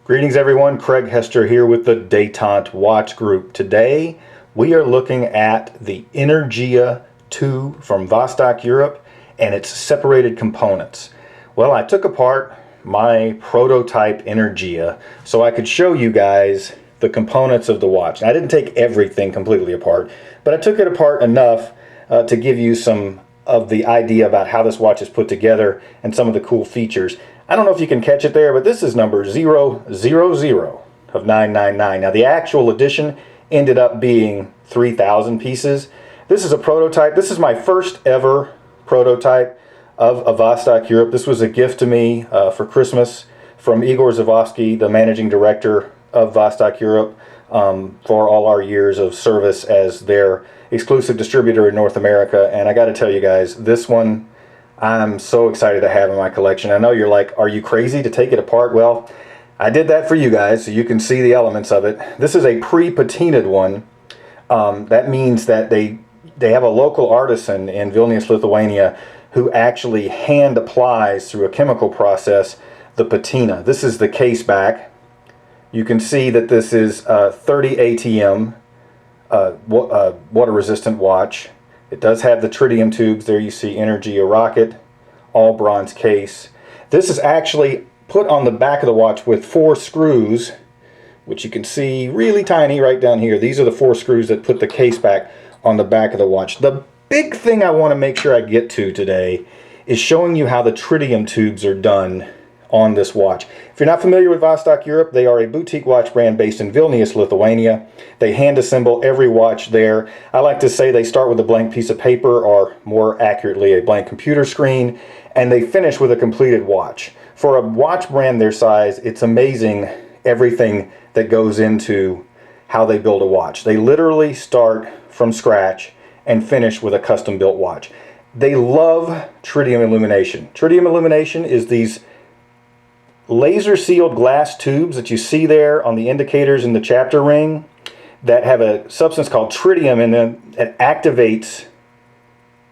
Greetings everyone, Craig Hester here with the Détente Watch Group. Today we are looking at the Energia 2 from Vostok-Europe and its separated components. Well, I took apart my prototype Energia so I could show you guys the components of the watch. Now, I didn't take everything completely apart, but I took it apart enough to give you some of the idea about how this watch is put together and some of the cool features. I don't know if you can catch it there, but this is number 000 of 999. Now the actual edition ended up being 3,000 pieces. This is a prototype. This is my first ever prototype of a Vostok-Europe. This was a gift to me for Christmas from Igor Zavosky, the managing director of Vostok-Europe, for all our years of service as their exclusive distributor in North America. And I got to tell you guys, this one I'm so excited to have in my collection. I know you're like, are you crazy to take it apart? Well, I did that for you guys so you can see the elements of it. This is a pre-patinaed one. That means that they have a local artisan in Vilnius, Lithuania, who actually hand applies through a chemical process the patina. This is the case back. You can see that this is 30 ATM water resistant watch. It does have the tritium tubes. There you see Energia rocket, all bronze case. This is actually put on the back of the watch with 4 screws, which you can see really tiny right down here. These are the 4 screws that put the case back on the back of the watch. The big thing I want to make sure I get to today is showing you how the tritium tubes are done on this watch. If you're not familiar with Vostok-Europe, they are a boutique watch brand based in Vilnius, Lithuania. They hand assemble every watch there. I like to say they start with a blank piece of paper, or more accurately, a blank computer screen, and they finish with a completed watch. For a watch brand their size, it's amazing everything that goes into how they build a watch. They literally start from scratch and finish with a custom built watch. They love tritium illumination. Tritium illumination is these laser sealed glass tubes that you see there on the indicators in the chapter ring that have a substance called tritium in them that activates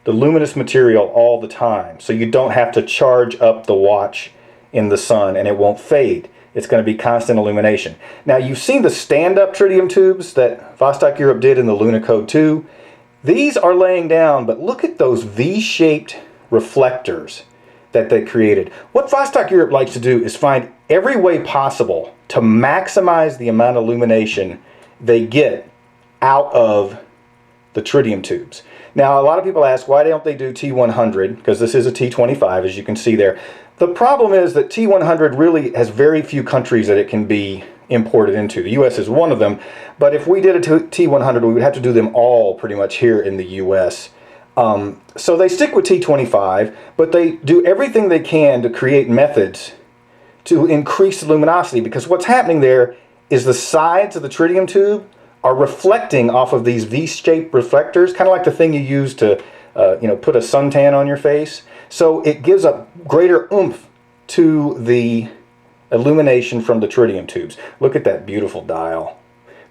the luminous material all the time, so you don't have to charge up the watch in the sun and it won't fade. It's going to be constant illumination. Now, you've seen the stand-up tritium tubes that Vostok-Europe did in the Luna Code 2. These are laying down, but look at those V-shaped reflectors that they created. What Vostok-Europe likes to do is find every way possible to maximize the amount of illumination they get out of the tritium tubes. Now, a lot of people ask, why don't they do T100? Because this is a T25, as you can see there. The problem is that T100 really has very few countries that it can be imported into. The US is one of them, but if we did a T100, we would have to do them all pretty much here in the US. So they stick with T25, but they do everything they can to create methods to increase the luminosity, because what's happening there is the sides of the tritium tube are reflecting off of these V-shaped reflectors, kind of like the thing you use to put a suntan on your face. So it gives a greater oomph to the illumination from the tritium tubes. Look at that beautiful dial.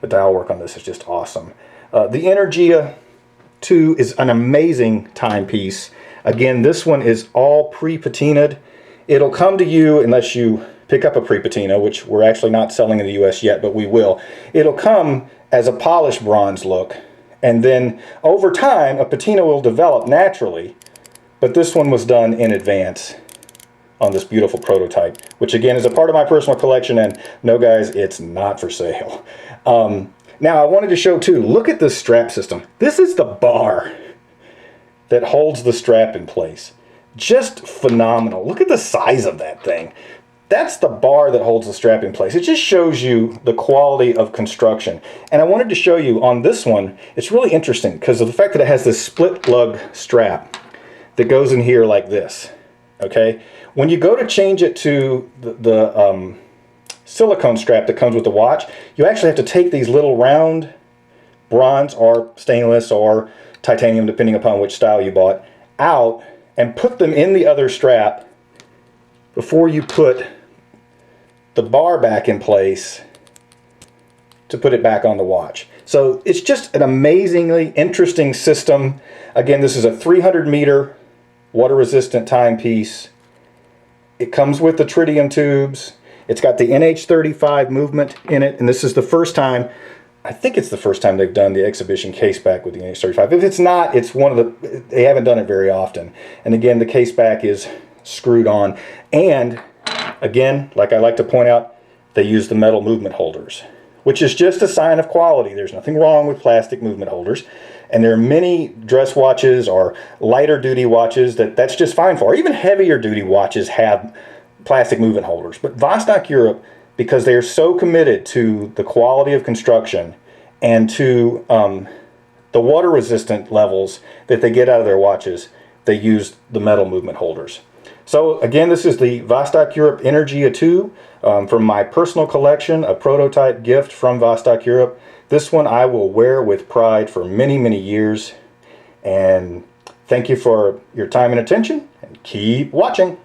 The dial work on this is just awesome. The Energia 2 is an amazing timepiece. Again, this one is all pre-patinaed. It'll come to you, unless you pick up a pre-patina, which we're actually not selling in the US yet, but we will. It'll come as a polished bronze look, and then over time a patina will develop naturally, but this one was done in advance on this beautiful prototype, which again is a part of my personal collection, and no guys, it's not for sale. Now, I wanted to show too, look at this strap system. This is the bar that holds the strap in place. Just phenomenal. Look at the size of that thing. That's the bar that holds the strap in place. It just shows you the quality of construction. And I wanted to show you on this one, it's really interesting because of the fact that it has this split lug strap that goes in here like this. Okay? When you go to change it to the silicone strap that comes with the watch, you actually have to take these little round bronze or stainless or titanium, depending upon which style you bought, out and put them in the other strap before you put the bar back in place to put it back on the watch. So it's just an amazingly interesting system. Again, this is a 300-meter water-resistant timepiece. It comes with the tritium tubes. It's got the NH35 movement in it, and this is the first time, I think it's the first time they've done the exhibition case back with the NH35. If it's not, it's one of the, they haven't done it very often. And again, the case back is screwed on. And again, like I like to point out, they use the metal movement holders, which is just a sign of quality. There's nothing wrong with plastic movement holders. And there are many dress watches or lighter duty watches that's just fine for. Even heavier duty watches have plastic movement holders. But Vostok-Europe, because they are so committed to the quality of construction and to the water resistant levels that they get out of their watches, they use the metal movement holders. So again, this is the Vostok-Europe Energia 2 from my personal collection, a prototype gift from Vostok-Europe. This one I will wear with pride for many, many years. And thank you for your time and attention, and keep watching.